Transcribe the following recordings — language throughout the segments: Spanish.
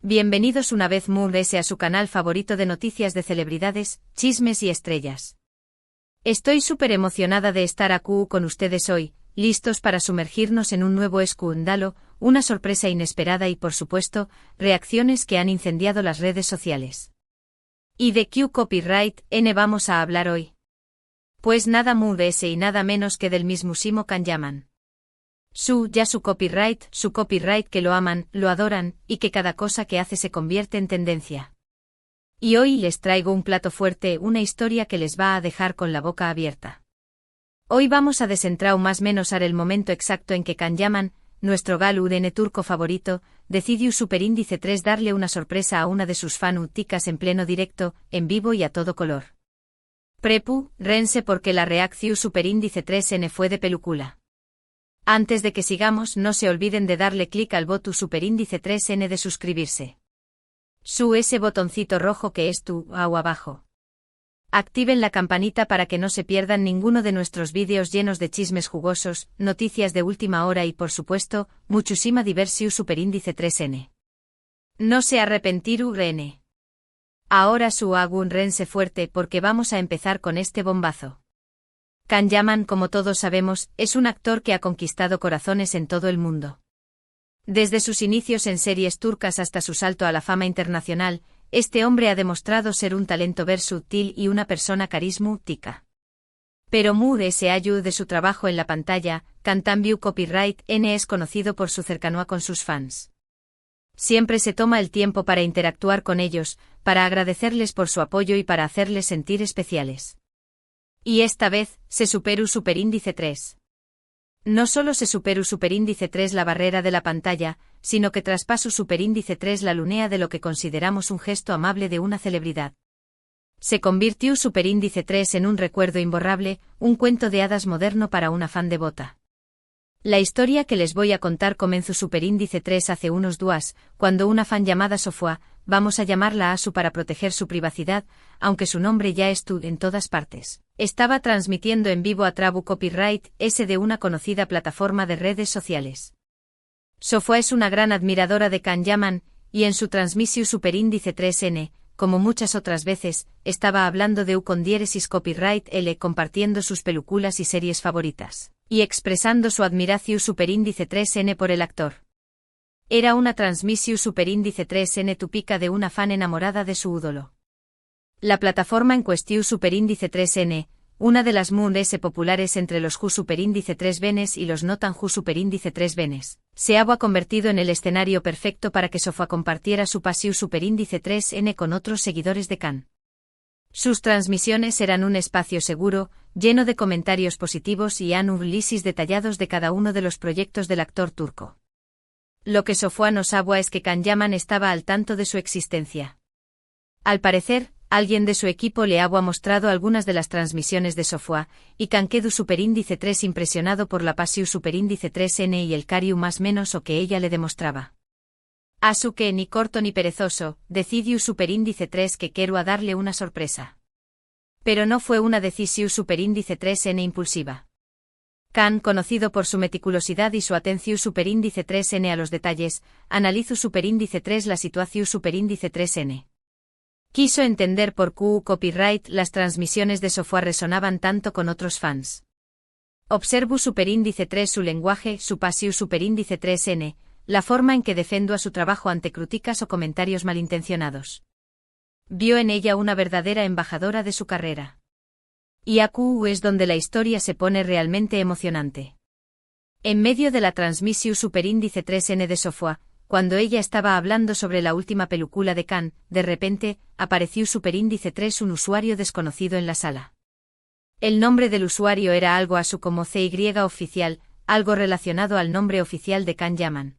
Bienvenidos una vez más a su canal favorito de noticias de celebridades, chismes y estrellas. Estoy súper emocionada de estar aquí con ustedes hoy, listos para sumergirnos en un nuevo escándalo, una sorpresa inesperada y por supuesto, reacciones que han incendiado las redes sociales. ¿Y de qué copyright vamos a hablar hoy? Pues nada más y nada menos que del mismísimo Can Yaman. Su copyright que lo aman, lo adoran, y que cada cosa que hace se convierte en tendencia. Y hoy les traigo un plato fuerte, una historia que les va a dejar con la boca abierta. Hoy vamos a desentrar más menos el momento exacto en que Can Yaman, nuestro gal UDN turco favorito, decidió superíndice 3 darle una sorpresa a una de sus fanáticas en pleno directo, en vivo y a todo color. Rense porque la reacción superíndice 3N fue de película. Antes de que sigamos, no se olviden de darle clic al botón superíndice 3N de suscribirse. Ese botoncito rojo que es tu abajo. Activen la campanita para que no se pierdan ninguno de nuestros vídeos llenos de chismes jugosos, noticias de última hora y por supuesto, muchísima diversión superíndice 3N. No se arrepentirú Rene. Ahora hago un rense fuerte porque vamos a empezar con este bombazo. Can Yaman, como todos sabemos, es un actor que ha conquistado corazones en todo el mundo. Desde sus inicios en series turcas hasta su salto a la fama internacional, este hombre ha demostrado ser un talento versátil y una persona carismática. Pero ese año de su trabajo en la pantalla, Cantambiu Copyright N es conocido por su cercanía con sus fans. Siempre se toma el tiempo para interactuar con ellos, para agradecerles por su apoyo y para hacerles sentir especiales. Y esta vez, se superó superíndice 3. No solo se superó superíndice 3 la barrera de la pantalla, sino que traspasó superíndice 3 la línea de lo que consideramos un gesto amable de una celebridad. Se convirtió superíndice 3 en un recuerdo imborrable, un cuento de hadas moderno para una fan devota. La historia que les voy a contar comenzó superíndice 3 hace unos días, cuando una fan llamada Sofía, vamos a llamarla Asu para proteger su privacidad, aunque su nombre ya estuvo en todas partes, estaba transmitiendo en vivo a Trabu Copyright S de una conocida plataforma de redes sociales. Sofía es una gran admiradora de Can Yaman, y en su transmisión superíndice 3N, como muchas otras veces, estaba hablando de con diéresis Copyright L compartiendo sus películas y series favoritas, y expresando su admiración superíndice 3N por el actor. Era una transmisión superíndice 3N tupica de una fan enamorada de su ídolo. La plataforma en cuestión superíndice 3N, una de las populares entre los Ju superíndice 3 Benes y los no tan Ju superíndice 3 Benes, se ha convertido en el escenario perfecto para que Sofía compartiera su pasión superíndice 3N con otros seguidores de Can. Sus transmisiones eran un espacio seguro, lleno de comentarios positivos y análisis detallados de cada uno de los proyectos del actor turco. Lo que Sofía no sabía es que Can Yaman estaba al tanto de su existencia. Al parecer, alguien de su equipo le había mostrado algunas de las transmisiones de Sofía, y Can quedó superíndice 3 impresionado por la pasión superíndice 3N y el cariño más menos o que ella le demostraba. Asu que ni corto ni perezoso, decidió superíndice 3 que quiero a darle una sorpresa. Pero no fue una decisión superíndice 3N impulsiva. Can, conocido por su meticulosidad y su atención superíndice 3N a los detalles, analizó superíndice 3 la situación superíndice 3N. Quiso entender por qué copyright las transmisiones de Sofía resonaban tanto con otros fans. Observó superíndice 3 su lenguaje, su pasión superíndice 3N, la forma en que defendió a su trabajo ante críticas o comentarios malintencionados. Vio en ella una verdadera embajadora de su carrera. Y aquí es donde la historia se pone realmente emocionante. En medio de la transmisión superíndice 3N de Sofía, cuando ella estaba hablando sobre la última película de Can, de repente, apareció superíndice 3 un usuario desconocido en la sala. El nombre del usuario era algo Asu como CY oficial, algo relacionado al nombre oficial de Can Yaman.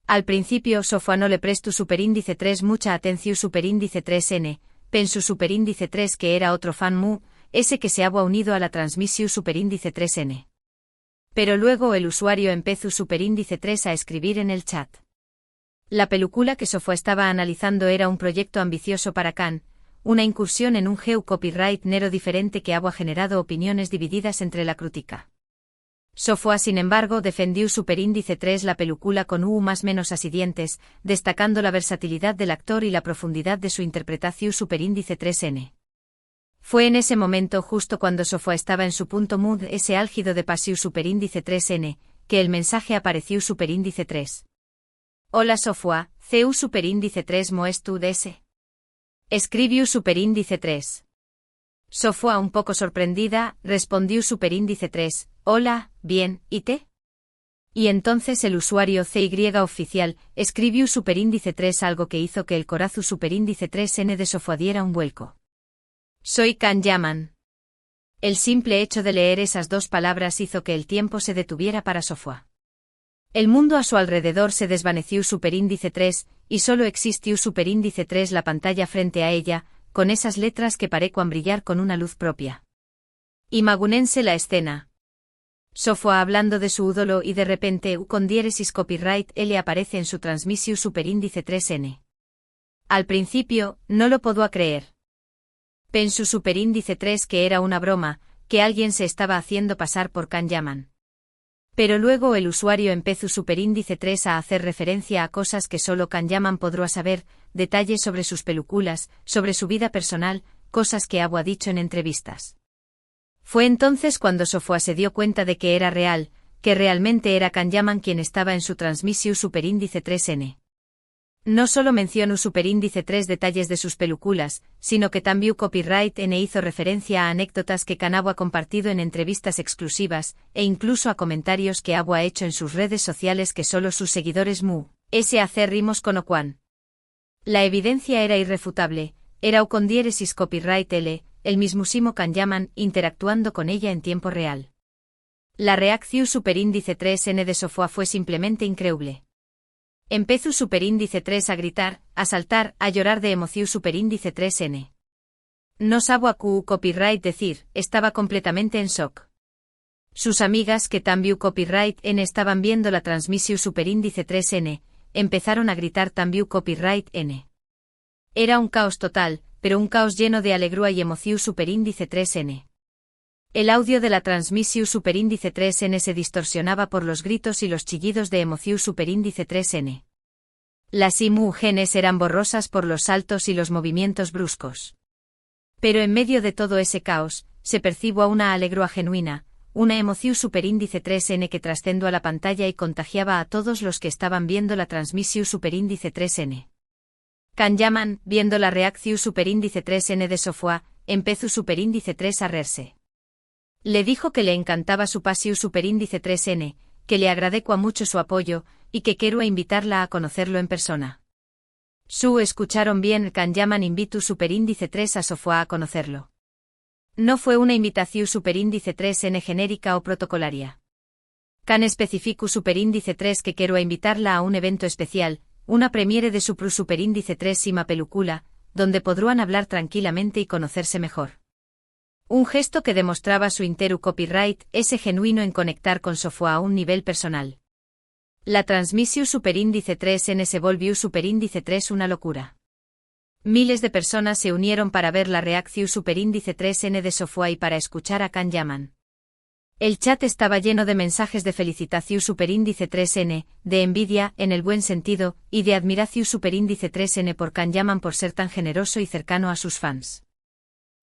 Al principio Sofía no le prestó superíndice 3 mucha atención superíndice 3N, pensó superíndice 3 que era otro fan ese que se había unido a la transmisión superíndice 3N. Pero luego el usuario empezó superíndice 3 a escribir en el chat. La película que Sofía estaba analizando era un proyecto ambicioso para Can, una incursión en un copyright nero diferente que había generado opiniones divididas entre la crítica. Sofua sin embargo defendió superíndice 3 la película con más menos asidientes, destacando la versatilidad del actor y la profundidad de su interpretación superíndice 3N. Fue en ese momento justo cuando Sofua estaba en su punto mood ese álgido de pasión superíndice 3N, que el mensaje apareció superíndice 3. Hola Sofua, CU superíndice 3 moestu ds. Escribió superíndice 3. Sofua un poco sorprendida, respondió superíndice 3, hola, bien, ¿y te? Y entonces el usuario CY oficial escribió superíndice 3 algo que hizo que el corazón superíndice 3N de Sofua diera un vuelco. Soy Can Yaman. El simple hecho de leer esas dos palabras hizo que el tiempo se detuviera para Sofua. El mundo a su alrededor se desvaneció superíndice 3, y solo existió superíndice 3 la pantalla frente a ella, con esas letras que parecían brillar con una luz propia. Imagúnense la escena. Sofua hablando de su ídolo y de repente con diéresis copyright L aparece en su transmisión superíndice 3N. Al principio, no lo pudo creer. Pensó superíndice 3 que era una broma, que alguien se estaba haciendo pasar por Can Yaman. Pero luego el usuario empezó superíndice 3 a hacer referencia a cosas que solo Can Yaman podrá saber, detalles sobre sus películas, sobre su vida personal, cosas que ha dicho en entrevistas. Fue entonces cuando Sofua se dio cuenta de que era real, que realmente era Can Yaman quien estaba en su transmisión superíndice 3N. No solo mencionó superíndice 3 detalles de sus películas, sino que también copyright N hizo referencia a anécdotas que Can ha compartido en entrevistas exclusivas, e incluso a comentarios que ha hecho en sus redes sociales que solo sus seguidores acérrimos conocían. La evidencia era irrefutable, era con diéresis copyright L, el mismísimo Can Yaman interactuando con ella en tiempo real. La reacción superíndice 3N de Sofua fue simplemente increíble. Empezó superíndice 3 a gritar, a saltar, a llorar de emoción superíndice 3N. No sabía copyright decir, estaba completamente en shock. Sus amigas que también copyright N estaban viendo la transmisión superíndice 3N, empezaron a gritar también copyright N. Era un caos total, pero un caos lleno de alegría y emoción superíndice 3N. El audio de la transmisión superíndice 3N se distorsionaba por los gritos y los chillidos de emoción superíndice 3N. Las imágenes eran borrosas por los saltos y los movimientos bruscos. Pero en medio de todo ese caos, se percibió una alegría genuina, una emoción superíndice 3N que trascendió a la pantalla y contagiaba a todos los que estaban viendo la transmisión superíndice 3N. Can Yaman, viendo la reacción superíndice 3N de Sofua, empezó superíndice 3 a reírse. Le dijo que le encantaba su pasión superíndice 3N, que le agradecía mucho su apoyo, y que quería invitarla a conocerlo en persona. Escucharon bien, Can Yaman invitó superíndice 3 a Sofua a conocerlo. No fue una invitación superíndice 3N genérica o protocolaria. Can especificó superíndice 3 que quería invitarla a un evento especial, una premiere de su superíndice 3 sima película, donde podrán hablar tranquilamente y conocerse mejor. Un gesto que demostraba su entero copyright, ese genuino en conectar con Sofua a un nivel personal. La transmisión superíndice 3N se volvió superíndice 3 una locura. Miles de personas se unieron para ver la reacción superíndice 3N de Sofua y para escuchar a Can Yaman. El chat estaba lleno de mensajes de felicitación superíndice 3N, de envidia, en el buen sentido, y de admiración superíndice 3N por Can Yaman por ser tan generoso y cercano a sus fans.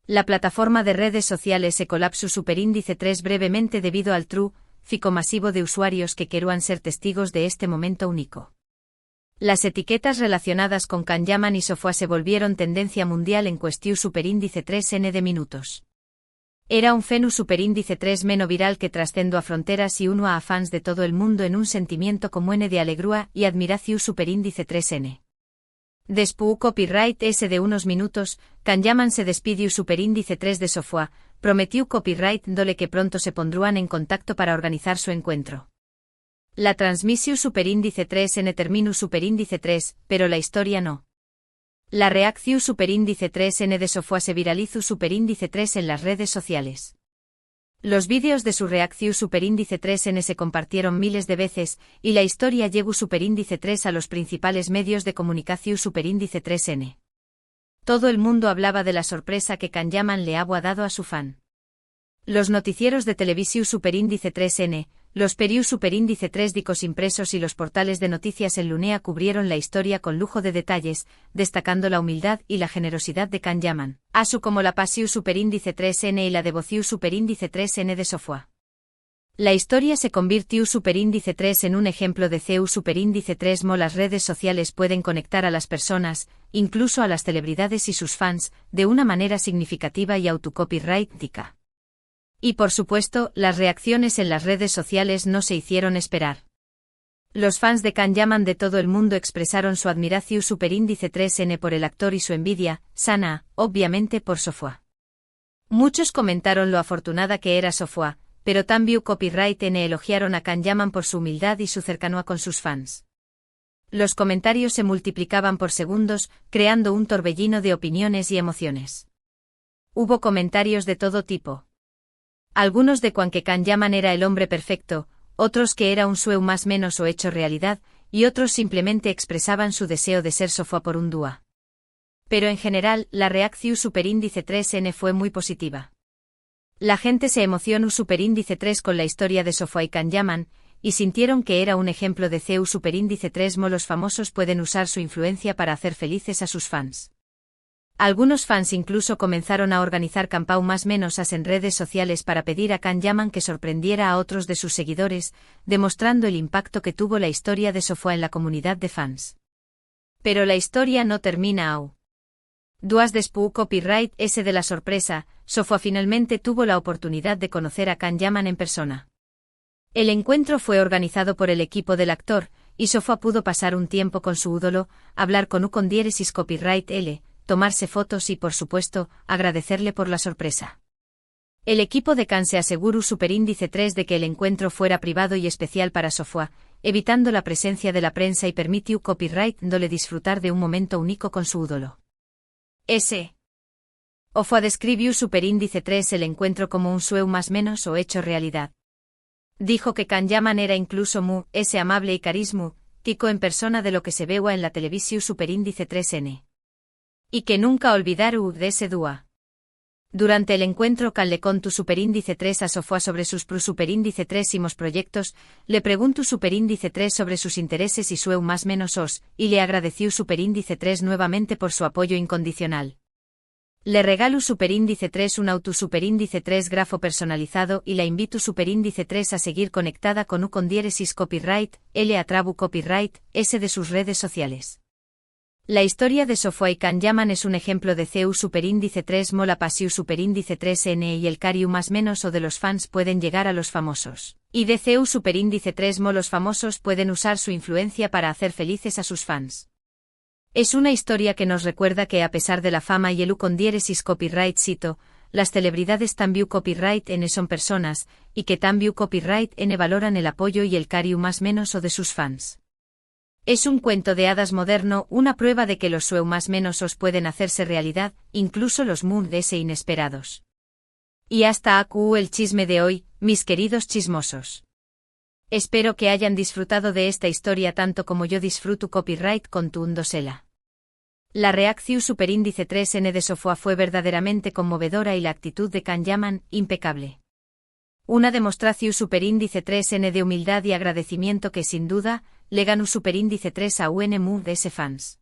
La plataforma de redes sociales se colapsó superíndice 3 brevemente debido al tráfico masivo de usuarios que querían ser testigos de este momento único. Las etiquetas relacionadas con Can Yaman y Sofua se volvieron tendencia mundial en cuestión superíndice 3N de minutos. Era un fenómeno superíndice 3 meno viral que trascendió a fronteras y uno a fans de todo el mundo en un sentimiento común de alegría y admiración superíndice 3N. Después copyright S de unos minutos, Can Yaman se despidió superíndice 3 de Sofua, prometió copyright dole que pronto se pondrán en contacto para organizar su encuentro. La transmisión superíndice 3N terminó superíndice 3, pero la historia no. La reacción superíndice 3N de Sofua se viralizó superíndice 3 en las redes sociales. Los vídeos de su reacción superíndice 3N se compartieron miles de veces, y la historia llegó superíndice 3 a los principales medios de comunicación superíndice 3N. Todo el mundo hablaba de la sorpresa que Can Yaman le había dado a su fan. Los noticieros de televisión superíndice 3N, los Periu Superíndice 3 dicos impresos y los portales de noticias en Lunea cubrieron la historia con lujo de detalles, destacando la humildad y la generosidad de Can Yaman, así como la Pasiu Superíndice 3N y la Devociu Superíndice 3N de Sofua. La historia se convirtió Superíndice 3 en un ejemplo de CEU Superíndice 3 mo. Las redes sociales pueden conectar a las personas, incluso a las celebridades y sus fans, de una manera significativa y autocopyrightica. Y por supuesto, las reacciones en las redes sociales no se hicieron esperar. Los fans de Can Yaman de todo el mundo expresaron su admiración Superíndice 3N por el actor y su envidia, sana, obviamente por Sofua. Muchos comentaron lo afortunada que era Sofua, pero también Copyright N elogiaron a Can Yaman por su humildad y su cercanía con sus fans. Los comentarios se multiplicaban por segundos, creando un torbellino de opiniones y emociones. Hubo comentarios de todo tipo. Algunos de que Can Yaman era el hombre perfecto, otros que era un sueño más menos o hecho realidad, y otros simplemente expresaban su deseo de ser Sofua por un dúa. Pero en general, la reacción Superíndice 3N fue muy positiva. La gente se emocionó Superíndice 3 con la historia de Sofua y Can Yaman, y sintieron que era un ejemplo de CEU Superíndice 3 mo. Los famosos pueden usar su influencia para hacer felices a sus fans. Algunos fans incluso comenzaron a organizar campau más menos en redes sociales para pedir a Can Yaman que sorprendiera a otros de sus seguidores, demostrando el impacto que tuvo la historia de Sofua en la comunidad de fans. Pero la historia no termina aún. Duas después Copyright S de la sorpresa, Sofua finalmente tuvo la oportunidad de conocer a Can Yaman en persona. El encuentro fue organizado por el equipo del actor, y Sofua pudo pasar un tiempo con su ídolo, hablar con diéresis Copyright L, tomarse fotos y por supuesto, agradecerle por la sorpresa. El equipo de Can se aseguró Superíndice 3 de que el encuentro fuera privado y especial para Sofua, evitando la presencia de la prensa y permitió Copyright dole disfrutar de un momento único con su ídolo. Sofua describió Superíndice 3 el encuentro como un sueño más menos o hecho realidad. Dijo que Can Yaman era incluso amable y carismático en persona de lo que se veía en la televisión Superíndice 3N. Y que nunca olvidaru de ese dúa. Durante el encuentro Can le contó Superíndice 3 a Sofua sobre sus Superíndice 3 y proyectos, le preguntó Superíndice 3 sobre sus intereses y sueu más menos os, y le agradeció Superíndice 3 nuevamente por su apoyo incondicional. Le regaló Superíndice 3 un auto Superíndice 3 grafo personalizado y la invito Superíndice 3 a seguir conectada con diéresis Copyright, L a trabu Copyright, S de sus redes sociales. La historia de Sofua y Can Yaman es un ejemplo de CEU Superíndice 3 mo. La Pasiu Superíndice 3N y el cariu más menos o de los fans pueden llegar a los famosos. Y de CEU Superíndice 3 mo. Los famosos pueden usar su influencia para hacer felices a sus fans. Es una historia que nos recuerda que a pesar de la fama y el diéresis Copyright cito, las celebridades también Copyright N son personas, y que también Copyright N valoran el apoyo y el cariu más menos o de sus fans. Es un cuento de hadas moderno, una prueba de que los sueños más menos os pueden hacerse realidad, incluso los mundos inesperados. Y hasta aquí el chisme de hoy, mis queridos chismosos. Espero que hayan disfrutado de esta historia tanto como yo disfruto Copyright contándosela. La reacción Superíndice 3N de Sofua fue verdaderamente conmovedora y la actitud de Can Yaman, impecable. Una demostración Superíndice 3N de humildad y agradecimiento que sin duda, le ganó Superíndice 3 a UNMUDS fans.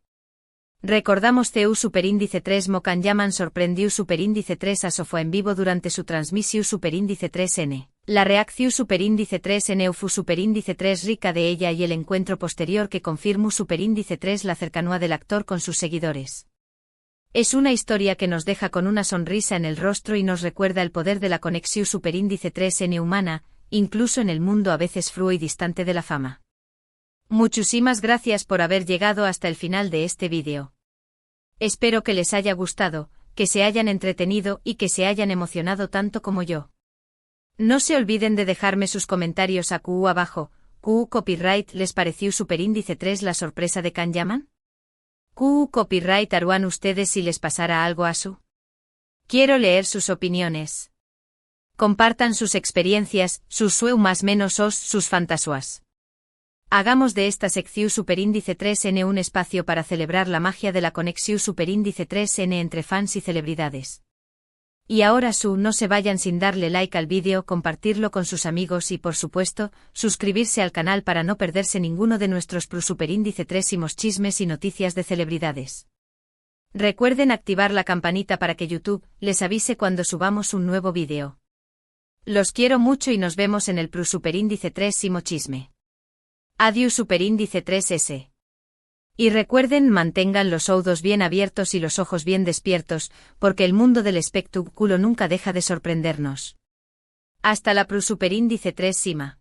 Recordamos CEU Superíndice 3 mo. Can Yaman sorprendió Superíndice 3 a Sofua en vivo durante su transmisión Superíndice 3N. La reacción Superíndice 3N fue Superíndice 3 rica de ella y el encuentro posterior que confirmó Superíndice 3 la cercanía del actor con sus seguidores. Es una historia que nos deja con una sonrisa en el rostro y nos recuerda el poder de la conexión Superíndice 3N humana, incluso en el mundo a veces frío y distante de la fama. Muchísimas gracias por haber llegado hasta el final de este vídeo. Espero que les haya gustado, que se hayan entretenido y que se hayan emocionado tanto como yo. No se olviden de dejarme sus comentarios aquí abajo. Copyright ¿les pareció Superíndice 3 la sorpresa de Can Yaman? Copyright harían ustedes si les pasara algo a su? Quiero leer sus opiniones. Compartan sus experiencias, sus sueños más menos os, sus fantasías. Hagamos de esta sección Superíndice 3N un espacio para celebrar la magia de la conexión Superíndice 3N entre fans y celebridades. Y ahora no se vayan sin darle like al vídeo, compartirlo con sus amigos y por supuesto, suscribirse al canal para no perderse ninguno de nuestros Superíndice 3 chismes y noticias de celebridades. Recuerden activar la campanita para que YouTube les avise cuando subamos un nuevo vídeo. Los quiero mucho y nos vemos en el Superíndice 3 chisme. Adiós Superíndice 3S. Y recuerden, mantengan los oídos bien abiertos y los ojos bien despiertos, porque el mundo del espectáculo nunca deja de sorprendernos. Hasta la Superíndice 3 cima.